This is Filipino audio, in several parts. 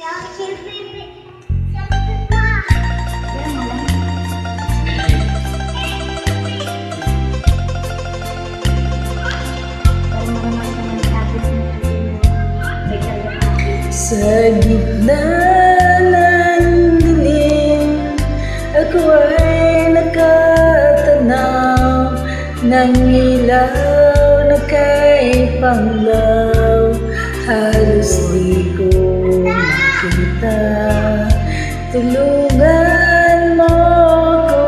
Sa gitna ng dilim, ako ay nakatanaw ng ilaw na kay Panglaw. Halos di ko makita, tulungan mo ko,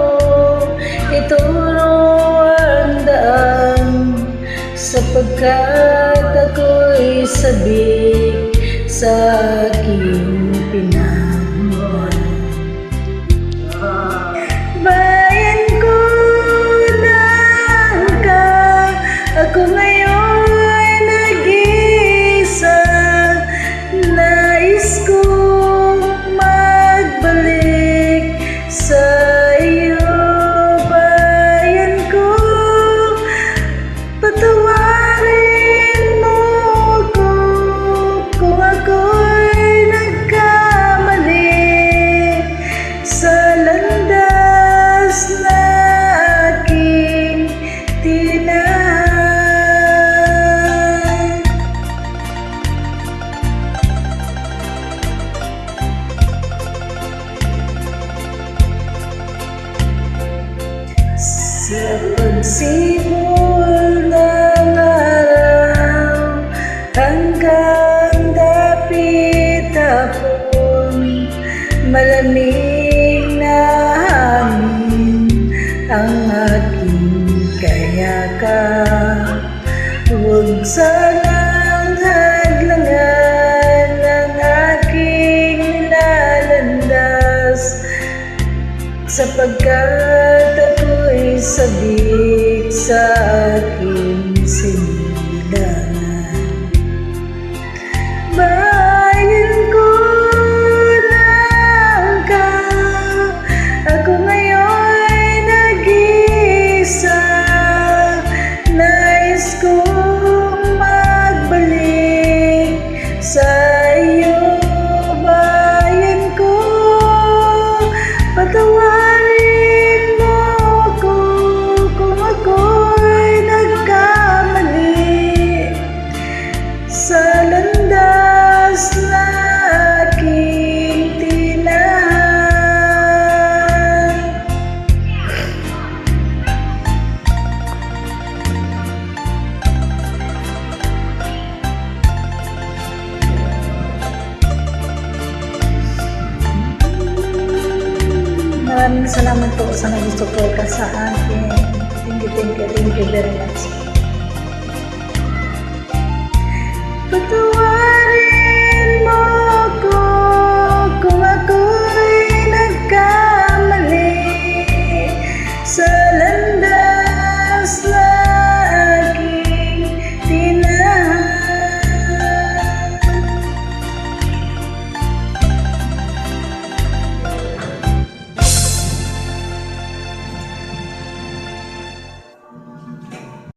ituro ang daan, sapagkat ako'y sabik sa aking pinagmulan. Bayan ko lang ka, ako ngayon ay nag-iisa. Nais kong magbalik sa iyo, bayan ko. Patawarin mo ko kung ako'y nagkamali sa landas na aking tinahak. Sa pagsibol ng araw hanggang dapit hapon, malamig na hangin ang aking kayakap. Huwag sanang hadlangan ang aking nilalandas, sapagkat ako'y sabik sa aking sinilangan. Bayan ko lang ka, ako ngayon'y nag-iisa. Nais kong magbalik sa iyo, bayan ko. Patawarin mo ko kung ako'y nagkamali sa landas na aking tinahak. Maraming salamat po sa nag-support sa akin. Thank you very much.